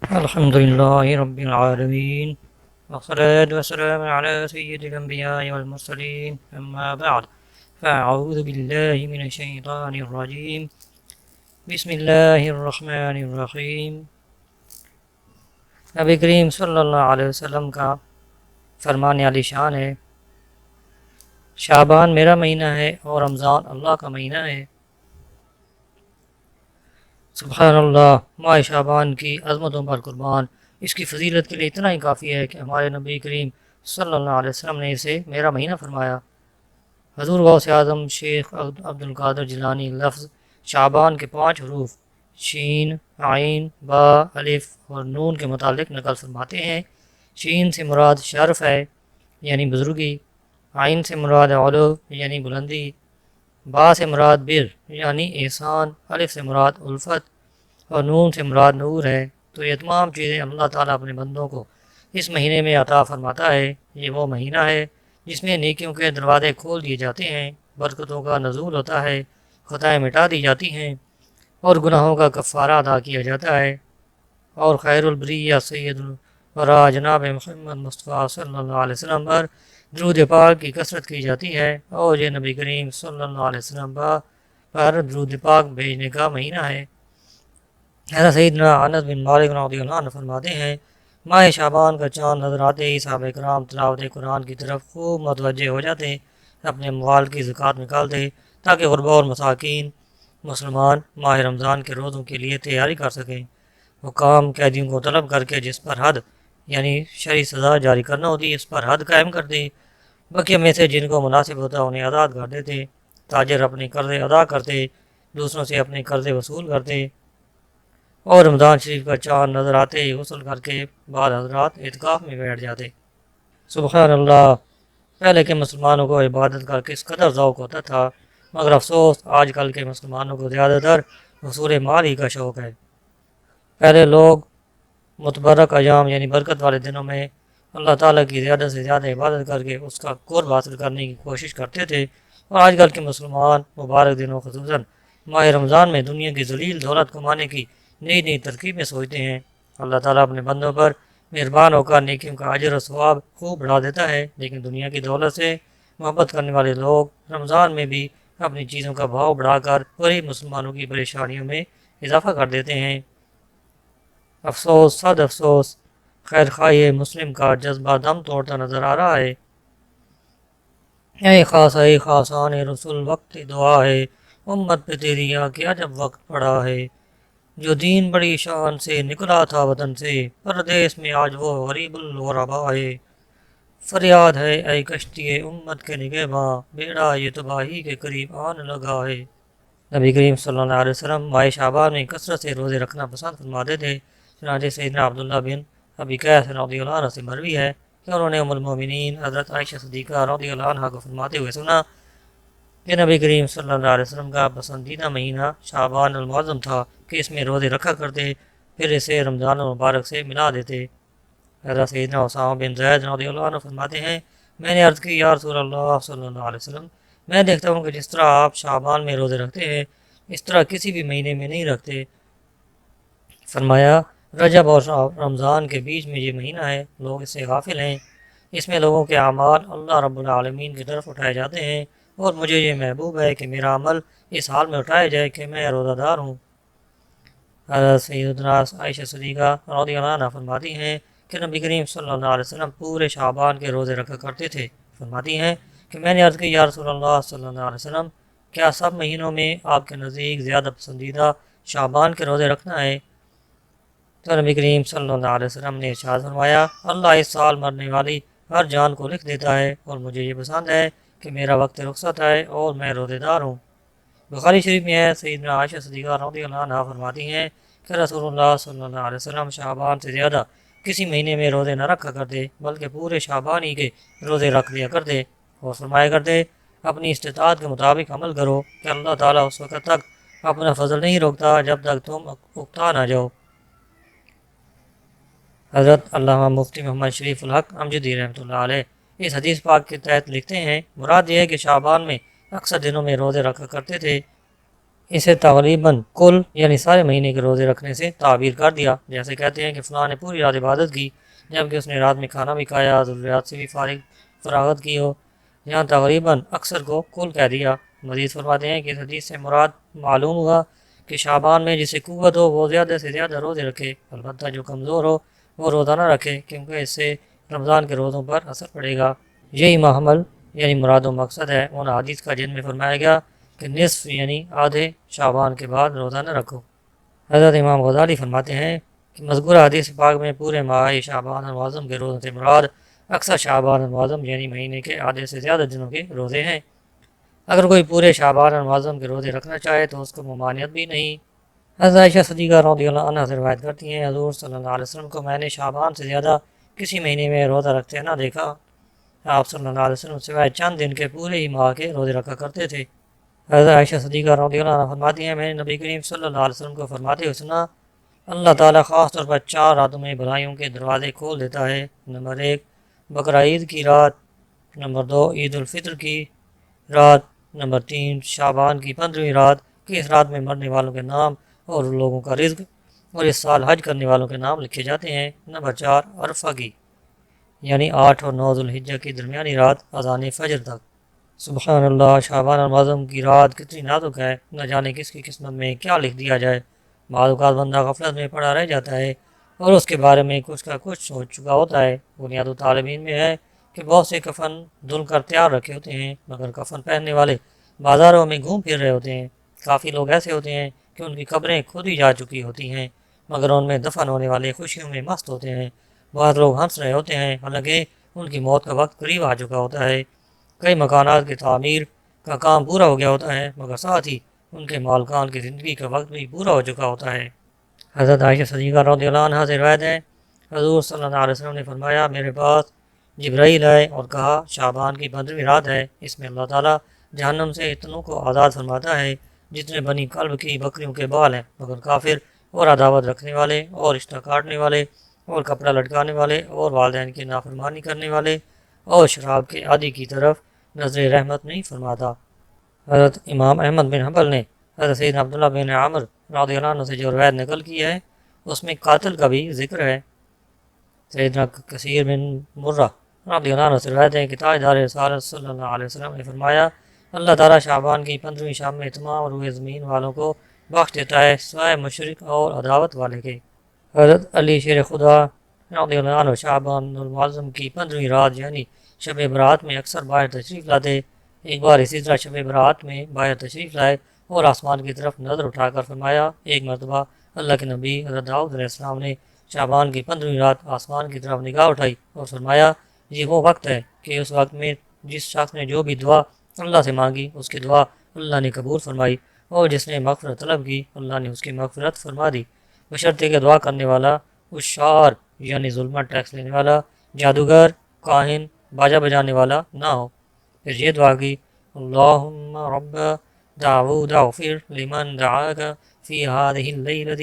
الحمد لله رب العالمين، والصلاة والسلام على سيد الأنبياء والمرسلين، أما بعد، فأعوذ بالله من الشيطان الرجيم. بسم الله الرحمن الرحیم۔ نبی کریم صلی اللہ علیہ وسلم کا فرمان علی شان ہے، شعبان میرا مہینہ ہے اور رمضان اللہ کا مہینہ ہے۔ سبحان اللہ، ماہ شعبان کی عظمتوں پر قربان، اس کی فضیلت کے لیے اتنا ہی کافی ہے کہ ہمارے نبی کریم صلی اللہ علیہ وسلم نے اسے میرا مہینہ فرمایا۔ حضور غوث اعظم شیخ عبد القادر جیلانی لفظ شعبان کے 5 حروف شین، عین، با، الف اور نون کے متعلق نقل فرماتے ہیں۔ شین سے مراد شرف ہے یعنی بزرگی، عین سے مراد علو یعنی بلندی، با سے مراد بر یعنی احسان، الف سے مراد الفت اور نون سے مراد نور ہے۔ تو یہ تمام چیزیں اللہ تعالیٰ اپنے بندوں کو اس مہینے میں عطا فرماتا ہے۔ یہ وہ مہینہ ہے جس میں نیکیوں کے دروازے کھول دیے جاتے ہیں، برکتوں کا نزول ہوتا ہے، خطائیں مٹا دی جاتی ہیں اور گناہوں کا کفارہ ادا کیا جاتا ہے، اور خیر البریہ سید الورا جناب محمد مصطفیٰ صلی اللہ علیہ وسلم پر درود پاک کی کثرت کی جاتی ہے، اور یہ نبی کریم صلی اللہ علیہ وسلم پر درود پاک بھیجنے کا مہینہ ہے۔ حضرت سیدنا انس بن مالک رضی اللہ عنہ فرماتے ہیں، ماہ شعبان کا چاند نظر آتے ہی صحابہ کرام تلاوت قرآن کی طرف خوب متوجہ ہو جاتے، اپنے اموال کی زکوٰۃ نکالتے تاکہ غربا اور مساکین مسلمان ماہ رمضان کے روزوں کے لیے تیاری کر سکیں۔ حکام قیدیوں کو طلب کر کے جس پر حد یعنی شرعی سزا جاری کرنا ہوتی اس پر حد قائم کرتے، بقیہ میں سے جن کو مناسب ہوتا انہیں آزاد کر دیتے۔ تاجر اپنے قرضے ادا کرتے، دوسروں سے اپنے قرضے وصول کرتے، اور رمضان شریف کا چاند نظر آتے ہی غسل کر کے بعد حضرات اعتکاف میں بیٹھ جاتے۔ سبحان اللہ، پہلے کے مسلمانوں کو عبادت کا کس قدر ذوق ہوتا تھا، مگر افسوس آج کل کے مسلمانوں کو زیادہ تر حصول مال ہی کا شوق ہے۔ پہلے لوگ متبرک ایام یعنی برکت والے دنوں میں اللہ تعالیٰ کی زیادہ سے زیادہ عبادت کر کے اس کا قرب حاصل کرنے کی کوشش کرتے تھے، اور آج کل کے مسلمان مبارک دنوں خصوصاً ماہ رمضان میں دنیا کی ذلیل دولت کمانے کی نئی نئی ترکیبیں سوچتے ہیں۔ اللہ تعالیٰ اپنے بندوں پر مہربان ہو کر نیکیوں کا اجر و ثواب خوب بڑھا دیتا ہے، لیکن دنیا کی دولت سے محبت کرنے والے لوگ رمضان میں بھی اپنی چیزوں کا بھاؤ بڑھا کر غریب مسلمانوں کی پریشانیوں میں اضافہ کر دیتے ہیں۔ افسوس، صد افسوس، خیر خواہ مسلم کا جذبہ دم توڑتا نظر آ رہا ہے۔ اے خاصان رسول وقت دعا ہے، امت پہ تیری آ کے عجب وقت پڑا ہے، جو دین بڑی شان سے نکلا تھا وطن سے، پردیس میں آج وہ غریب الغربا ہے۔ فریاد ہے اے کشتی امت کے نگہباں، بیڑا یہ تباہی کے قریب آن لگا ہے۔ نبی کریم صلی اللہ علیہ وسلم ماہ شعبان میں کثرت سے روزے رکھنا پسند فرماتے تھے، چنانچہ سیدنا عبداللہ بن ابی قیس رضی اللہ عنہ سے مروی ہے کہ انہوں نے ام المومنین حضرت عائشہ صدیقہ رضی اللہ عنہ کو فرماتے ہوئے سنا کہ نبی کریم صلی اللہ علیہ وسلم کا پسندیدہ مہینہ شعبان المعظم تھا کہ اس میں روزے رکھا کرتے، پھر اسے رمضان المبارک سے ملا دیتے۔ حضرت سیدنا اسامہ بن زید رضی اللہ عنہ فرماتے ہیں، میں نے عرض کی یا رسول اللہ صلی اللہ علیہ وسلم، میں دیکھتا ہوں کہ جس طرح آپ شعبان میں روزے رکھتے ہیں اس طرح کسی بھی مہینے میں نہیں رکھتے۔ فرمایا، رجب اور رمضان کے بیچ میں یہ مہینہ ہے، لوگ اس سے غافل ہیں۔ اس میں لوگوں کے اعمال اللہ رب العالمین کی طرف اٹھائے جاتے ہیں، اور مجھے یہ محبوب ہے کہ میرا عمل اس حال میں اٹھایا جائے کہ میں روزہ دار ہوں۔ حضرت سیدنا عائشہ صدیقہ رضی اللہ عنہ فرماتی ہیں کہ نبی کریم صلی اللہ علیہ وسلم پورے شعبان کے روزے رکھا کرتے تھے۔ فرماتی ہیں کہ میں نے عرض کی یا رسول اللہ صلی اللہ علیہ وسلم، کیا سب مہینوں میں آپ کے نزدیک زیادہ پسندیدہ شعبان کے روزے رکھنا ہے؟ تو نبی کریم صلی اللہ علیہ وسلم نے ارشاد فرمایا، اللہ اس سال مرنے والی ہر جان کو لکھ دیتا ہے، اور مجھے یہ پسند ہے کہ میرا وقت رخصت ہے اور میں روزے دار ہوں۔ بخاری شریف میں ہے، سیدنا عائشہ صدیقہ رضی اللہ عنہ فرماتی ہیں کہ رسول اللہ صلی اللہ علیہ وسلم شعبان سے زیادہ کسی مہینے میں روزے نہ رکھا کرتے، بلکہ پورے شعبان ہی کے روزے رکھ لیا کرتے، اور فرمایا کرتے اپنی استطاعت کے مطابق عمل کرو کہ اللہ تعالیٰ اس وقت تک اپنا فضل نہیں روکتا جب تک تم اکتا نہ جاؤ۔ حضرت علامہ مفتی محمد شریف الحق امجدی رحمۃ اللہ علیہ اس حدیث پاک کے تحت لکھتے ہیں، مراد یہ ہے کہ شعبان میں اکثر دنوں میں روزے رکھا کرتے تھے، اسے تقریباً کل یعنی سارے مہینے کے روزے رکھنے سے تعبیر کر دیا، جیسے کہتے ہیں کہ فلاں نے پوری رات عبادت کی جبکہ اس نے رات میں کھانا بھی کھایا، ضروریات سے بھی فراغت کی ہو۔ یہاں تقریباً اکثر کو کل کہہ دیا۔ مزید فرماتے ہیں کہ اس حدیث سے مراد معلوم ہوا کہ شعبان میں جسے قوت ہو وہ زیادہ سے زیادہ روزے رکھے، البتہ جو کمزور ہو وہ روزہ نہ رکھے، کیونکہ اس سے رمضان کے روزوں پر اثر پڑے گا۔ یہی محمل یعنی مراد و مقصد ہے ان حدیث کا جن میں فرمایا گیا کہ نصف یعنی آدھے شعبان کے بعد روزہ نہ رکھو۔ حضرت امام غزالی فرماتے ہیں کہ مذکورہ حدیث پاک میں پورے ماہ شعبان المعظم کے روزوں سے مراد اکثر شعبان المعظم یعنی مہینے کے آدھے سے زیادہ دنوں کے روزے ہیں۔ اگر کوئی پورے شعبان المعظم کے روزے رکھنا چاہے تو اس کو ممانعت بھی نہیں۔ حضرت عائشہ صدیقہ رضی اللہ عنہ سے روایت کرتی ہیں، حضور صلی اللہ علیہ وسلم کو میں نے شعبان سے زیادہ کسی مہینے میں روزہ رکھتے نہ دیکھا۔ آپ صلی اللہ علیہ وسلم سوائے چند دن کے پورے ہی ماہ کے روزے رکھا کرتے تھے۔ حضرت عائشہ صدیقہ رضی اللہ عنہ فرماتی ہیں، میں نے نبی کریم صلی اللہ علیہ وسلم کو فرماتے ہوئے سنا، اللہ تعالیٰ خاص طور پر 4 راتوں میں بھلائیوں کے دروازے کھول دیتا ہے۔ نمبر 1 بقرعید کی رات، نمبر 2 عید الفطر کی رات، نمبر 3 شعبان کی 15ویں رات کہ اس رات میں مرنے والوں کے نام اور لوگوں کا رزق اور اس سال حج کرنے والوں کے نام لکھے جاتے ہیں۔ نمبر 4 عرفہ کی یعنی 8 اور 9 ذوالحجہ کی درمیانی رات اذان فجر تک۔ سبحان اللہ، شعبان المعظم کی رات کتنی نازک ہے، نہ جانے کس کی قسمت میں کیا لکھ دیا جائے۔ بعض اوقات بندہ غفلت میں پڑا رہ جاتا ہے اور اس کے بارے میں کچھ کا کچھ سوچ چکا ہوتا ہے۔ بنیاد طالبین میں ہے کہ بہت سے کفن دھل کر تیار رکھے ہوتے ہیں مگر کفن پہننے والے بازاروں میں گھوم پھر رہے ہوتے ہیں۔ کافی لوگ ایسے ہوتے ہیں کہ ان کی قبریں خود ہی جا چکی ہوتی ہیں مگر ان میں دفن ہونے والے خوشیوں میں مست ہوتے ہیں۔ بعض لوگ ہنس رہے ہوتے ہیں حالانکہ ان کی موت کا وقت قریب آ چکا ہوتا ہے۔ کئی مکانات کی تعمیر کا کام پورا ہو گیا ہوتا ہے مگر ساتھ ہی ان کے مالکان کی زندگی کا وقت بھی پورا ہو چکا ہوتا ہے۔ حضرت عائشہ صدیقہ رضی اللہ عنہ سے روایت ہے، حضور صلی اللہ علیہ وسلم نے فرمایا، میرے پاس جبرائیل آئے اور کہا شعبان کی 15ویں رات ہے، اس میں اللہ تعالیٰ جہنم سے اتنوں کو آزاد فرماتا ہے جتنے بنی کلب کی بکریوں کے بال ہیں، مگر کافر اور عداوت رکھنے والے اور رشتہ کاٹنے والے اور کپڑا لٹکانے والے اور والدین کی نافرمانی کرنے والے اور شراب کے عادی کی طرف نظر رحمت نہیں فرماتا۔ حضرت امام احمد بن حنبل نے حضرت سیدنا عبداللہ بن عامر رضی اللہ عنہ سے جو روایت نقل کی ہے اس میں قاتل کا بھی ذکر ہے۔ سیدنا کثیر بن مرہ رضی اللہ عنہ سے روایت ہے کہ تاجدار رسالت صلی اللہ علیہ وسلم نے فرمایا، اللہ تعالیٰ شعبان کی 15ویں شام میں تمام روئے زمین والوں کو بخش دیتا ہے سوائے مشرک اور عداوت والے کے۔ حضرت علی شیر خدا رضی اللہ عنہ شعبان المعظم کی 15ویں رات یعنی شب برات میں اکثر باہر تشریف لاتے۔ ایک بار اسی طرح شب برات میں باہر تشریف لائے اور آسمان کی طرف نظر اٹھا کر فرمایا، ایک مرتبہ اللہ کے نبی حضرت داؤد علیہ السلام نے شعبان کی 15ویں رات آسمان کی طرف نگاہ اٹھائی اور فرمایا، یہ وہ وقت ہے کہ اس وقت میں جس شخص نے جو بھی دعا اللہ سے مانگی اس کی دعا اللہ نے قبول فرمائی اور جس نے مغفرت طلب کی اللہ نے اس کی مغفرت فرما دی، بشرطے کہ دعا کرنے والا اشعار یعنی ظلمت ٹیکس لینے والا، جادوگر، کاہن، باجا بجانے والا نہ ہو۔ پھر یہ دعا کی، اللہم رب داود اغفر لمن دعاک فی ہذہ اللیلۃ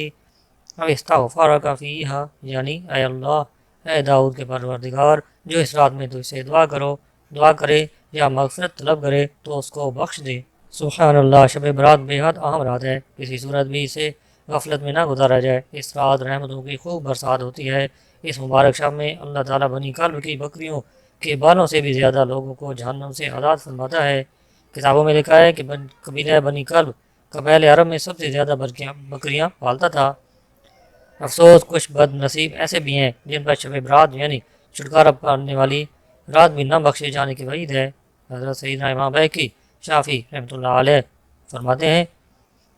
او استغفرک فیہا، یعنی اے اللہ، اے داؤد کے پروردگار، جو اس رات میں تجھ سے دعا کرے یا مغفرت طلب کرے تو اس کو بخش دے۔ سبحان اللہ، شب برات بے حد اہم رات ہے، کسی صورت بھی اسے غفلت میں نہ گزارا جائے۔ اس رات رحمتوں کی خوب برسات ہوتی ہے۔ اس مبارک شب میں اللہ تعالیٰ بنی کلب کی بکریوں کے بالوں سے بھی زیادہ لوگوں کو جہنم سے آزاد فرماتا ہے۔ کتابوں میں لکھا ہے کہ قبیلہ بنی کلب قبائل عرب میں سب سے زیادہ بکریاں پالتا تھا۔ افسوس، کچھ بد نصیب ایسے بھی ہیں جن پر شب برات یعنی چھٹکارا پانے والی رات بھی نہ بخشے جانے کی وعید ہے۔ حضرت سیدنا امام بہقی شافعی رحمۃ اللہ علیہ فرماتے ہیں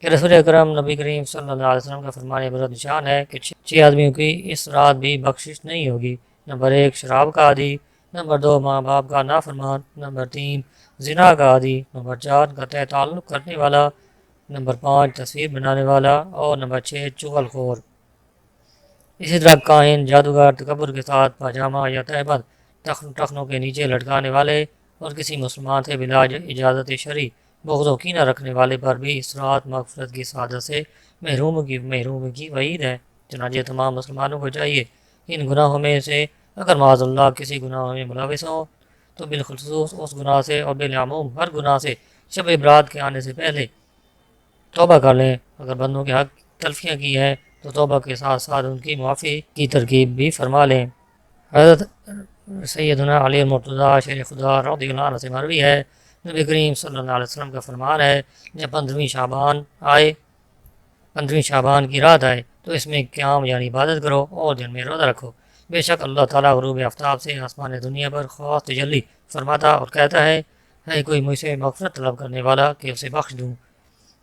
کہ رسول اکرم نبی کریم صلی اللہ علیہ وسلم کا فرمان عبرت نشان ہے کہ 6 آدمیوں کی اس رات بھی بخشش نہیں ہوگی۔ نمبر 1 شراب کا عادی، نمبر 2 ماں باپ کا نافرمان، نمبر 3 زنا کا عادی، نمبر 4 قطع تعلق کرنے والا، نمبر 5 تصویر بنانے والا اور نمبر 6 چغل خور۔ اسی طرح کاہن، جادوگر، تکبر کے ساتھ پاجامہ یا تہبند ٹخنوں کے نیچے لٹکانے والے اور کسی مسلمان سے بلا اجازت شرعی بغض و کینہ رکھنے والے پر بھی اس رات مغفرت کی سعادت سے محروم کی وعید ہے۔ چنانچہ تمام مسلمانوں کو چاہیے ان گناہوں میں سے اگر معاذ اللہ کسی گناہ میں ملوث ہوں تو بالخصوص اس گناہ سے اور بالعموم ہر گناہ سے شب برات کے آنے سے پہلے توبہ کر لیں، اگر بندوں کے حق تلفیاں کی ہے تو توبہ کے ساتھ ساتھ ان کی معافی کی ترغیب بھی فرما لیں۔ حضرت سیدنا علی المرتضیٰ شیر خدا رضی اللہ عنہ سے مروی ہے، نبی کریم صلی اللہ علیہ وسلم کا فرمان ہے، جب 15ویں شعبان کی رات آئے تو اس میں قیام یعنی عبادت کرو اور دن میں روزہ رکھو۔ بے شک اللہ تعالیٰ غروب آفتاب سے آسمان دنیا پر خاص تجلی فرماتا اور کہتا ہے کوئی مجھ سے مغفرت طلب کرنے والا کہ اسے بخش دوں،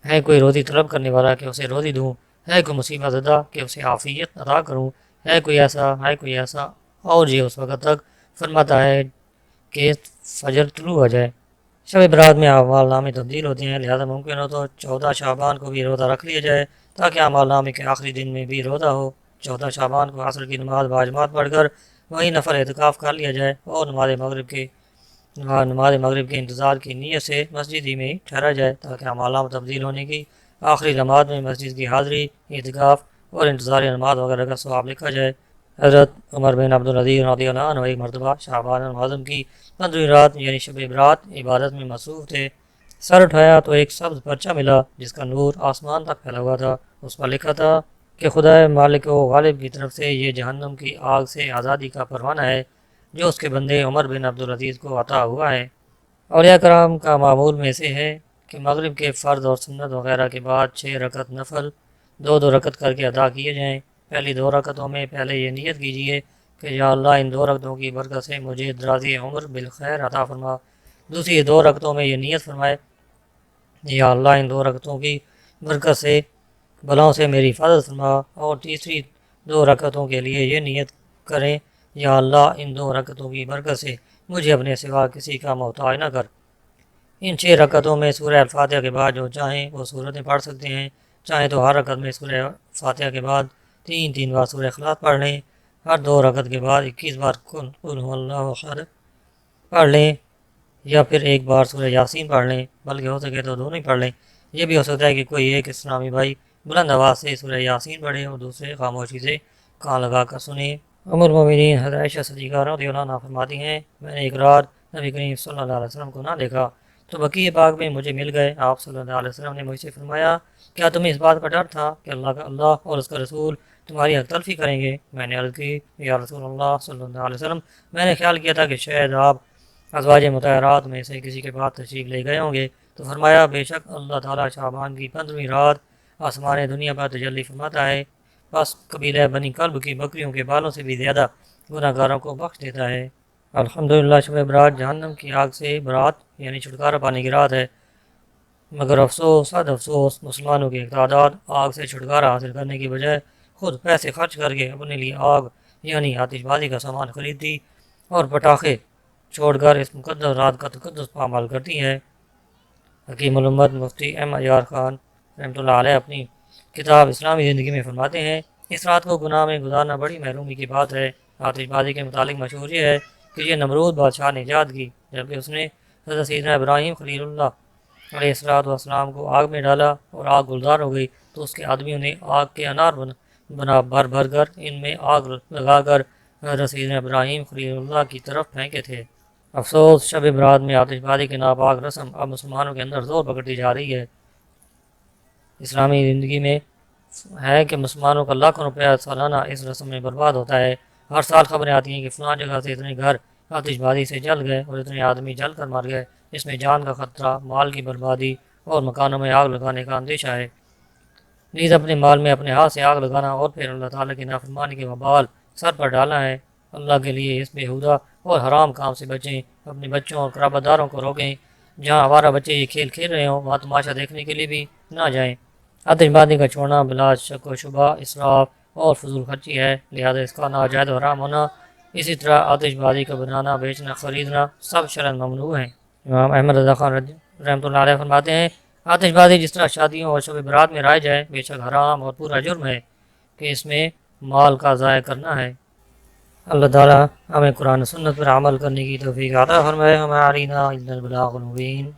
ہے کوئی روزی طلب کرنے والا کہ اسے روزی دوں، ہے کوئی مصیبت زدہ کہ اسے عافیت عطا کروں، ہے کوئی ایسا اور یہ اس وقت تک فرماتا ہے کہ فجر طلوع ہو جائے۔ شب برات میں اعمال نامے تبدیل ہوتے ہیں، لہذا ممکن ہو تو 14 شعبان کو بھی روزہ رکھ لیا جائے تاکہ اعمال نامے کے آخری دن میں بھی روزہ ہو۔ 14 شعبان کو عصر کی نماز باجماعت پڑھ کر وہیں نفل اعتکاف کر لیا جائے اور نماز مغرب کے انتظار کی نیت سے مسجد ہی میں ٹھہرا جائے تاکہ اعمال نامہ تبدیل ہونے کی آخری لمحات میں مسجد کی حاضری، اعتکاف اور انتظار نماز وغیرہ کا ثواب لکھا جائے۔ حضرت عمر بن عبدالعزیز رضی اللہ عنہ ایک مرتبہ شعبان المعظم کی 15ویں رات یعنی شب برات عبادت میں مصروف تھے۔ سر اٹھایا تو ایک سبز پرچہ ملا جس کا نور آسمان تک پھیلا ہوا تھا۔ اس پر لکھا تھا کہ خدا مالک و غالب کی طرف سے یہ جہنم کی آگ سے آزادی کا پروانہ ہے جو اس کے بندے عمر بن عبدالعزیز کو عطا ہوا ہے۔ اولیاء کرام کا معمول میں سے ہے کہ مغرب کے فرض اور سنت وغیرہ کے بعد 6 رکعت نفل 2 رکعت کر کے ادا کیے جائیں۔ پہلی 2 رکعتوں میں پہلے یہ نیت کیجیے کہ یا اللہ ان 2 رکعتوں کی برکت سے مجھے درازی عمر بالخیر عطا فرما۔ دوسری 2 رکعتوں میں یہ نیت فرمائے یا اللہ ان 2 رکعتوں کی برکت سے بلاؤں سے میری حفاظت فرما، اور تیسری 2 رکعتوں کے لیے یہ نیت کریں یا اللہ ان 2 رکعتوں کی برکت سے مجھے اپنے سوا کسی کا محتاج نہ کر۔ ان 6 رکعتوں میں سورہ الفاتحہ کے بعد جو چاہیں وہ سورتیں پڑھ سکتے ہیں، چاہیں تو ہر رکعت میں سورہ فاتحہ کے بعد 3 بار سورہ اخلاص پڑھ لیں، ہر 2 رکعت کے بعد 21 بار قل هو اللہ احد پڑھ لیں، یا پھر 1 بار سورہ یاسین پڑھ لیں، بلکہ ہو سکے تو دونوں ہی پڑھ لیں۔ یہ بھی ہو سکتا ہے کہ کوئی ایک اسلامی بھائی بلند آواز سے سورہ یاسین پڑھے اور دوسرے خاموشی سے کان لگا کر سنیں۔ ام المومنین حضرت عائشہ صدیقہ رضی اللہ عنہا فرماتی ہیں، میں نے ایک رات نبی کریم صلی اللہ علیہ وسلم کو نہ دیکھا تو بقیع باغ میں مجھے مل گئے۔ آپ صلی اللہ علیہ وسلم نے مجھ سے فرمایا، کیا تمہیں اس بات کا ڈر تھا کہ اللہ اور اس کا رسول تمہاری حق تلفی کریں گے؟ میں نے عرض کی، یا رسول اللہ صلی اللہ علیہ وسلم، میں نے خیال کیا تھا کہ شاید آپ ازواج مطہرات میں سے کسی کے پاس تشریف لے گئے ہوں گے۔ تو فرمایا، بے شک اللہ تعالیٰ شعبان کی 15ویں رات آسمان دنیا پر تجلی فرماتا ہے، بس قبیلہ بنی کلب کی بکریوں کے بالوں سے بھی زیادہ گناہ گاروں کو بخش دیتا ہے۔ الحمدللہ شب برات جہنم کی آگ سے برات یعنی چھٹکارا پانے کی رات ہے، مگر افسوس صد افسوس مسلمانوں کی ایک تعداد آگ سے چھٹکارا حاصل کرنے کی بجائے خود پیسے خرچ کر کے اپنے لیے آگ یعنی آتش بازی کا سامان خریدتی اور پٹاخے چھوڑ کر اس مقدس رات کا تقدس پامال کرتی ہے۔ حکیم الامت مفتی احمد یار خان رحمۃ اللہ علیہ اپنی کتاب اسلامی زندگی میں فرماتے ہیں، اس رات کو گناہ میں گزارنا بڑی محرومی کی بات ہے۔ آتش بازی کے متعلق مشہور یہ ہے کہ یہ نمرود بادشاہ نے ایجاد کی، جبکہ اس نے حضرت سیدنا ابراہیم خلیل اللہ علیہ السلام کو آگ میں ڈالا اور آگ گلزار ہو گئی تو اس کے آدمیوں نے آگ کے انار بنا بھر کر ان میں آگ لگا کر حضرت سیدنا ابراہیم خلیل اللہ کی طرف پھینکے تھے۔ افسوس شب برات میں آتش بازی کے ناپاک رسم اب مسلمانوں کے اندر زور پکڑتی جا رہی ہے۔ اسلامی زندگی میں ہے کہ مسلمانوں کا لاکھوں روپیہ سالانہ اس رسم میں برباد ہوتا ہے۔ ہر سال خبریں آتی ہیں کہ فلاں جگہ سے اتنے گھر آتش بازی سے جل گئے اور اتنے آدمی جل کر مر گئے، اس میں جان کا خطرہ، مال کی بربادی اور مکانوں میں آگ لگانے کا اندیشہ ہے۔ نیز اپنے مال میں اپنے ہاتھ سے آگ لگانا اور پھر اللہ تعالیٰ کی نافرمانی کے وبال سر پر ڈالنا ہے۔ اللہ کے لیے اس بےہودہ اور حرام کام سے بچیں، اپنے بچوں اور قرابت داروں کو روکیں۔ جہاں آوارہ بچے یہ کھیل کھیل رہے ہوں وہاں تماشا دیکھنے کے لیے بھی نہ جائیں۔ آتش بازی کا چھوڑنا بلا شک و شبہ اسراف اور فضول خرچی ہے، لہذا اس کا ناجائز و حرام ہونا، اسی طرح آتش بازی کا بنانا، بیچنا، خریدنا سب شرعاً ممنوع ہیں۔ امام احمد رضا خان رحمۃ اللہ علیہ فرماتے ہیں، آتش بازی جس طرح شادیوں اور شب برات میں رائج ہے، بے شک حرام اور پورا جرم ہے کہ اس میں مال کا ضائع کرنا ہے۔ اللہ تعالیٰ ہمیں قرآن و سنت پر عمل کرنے کی توفیق عطا فرمائے۔ ہمارا البلاغ المبین۔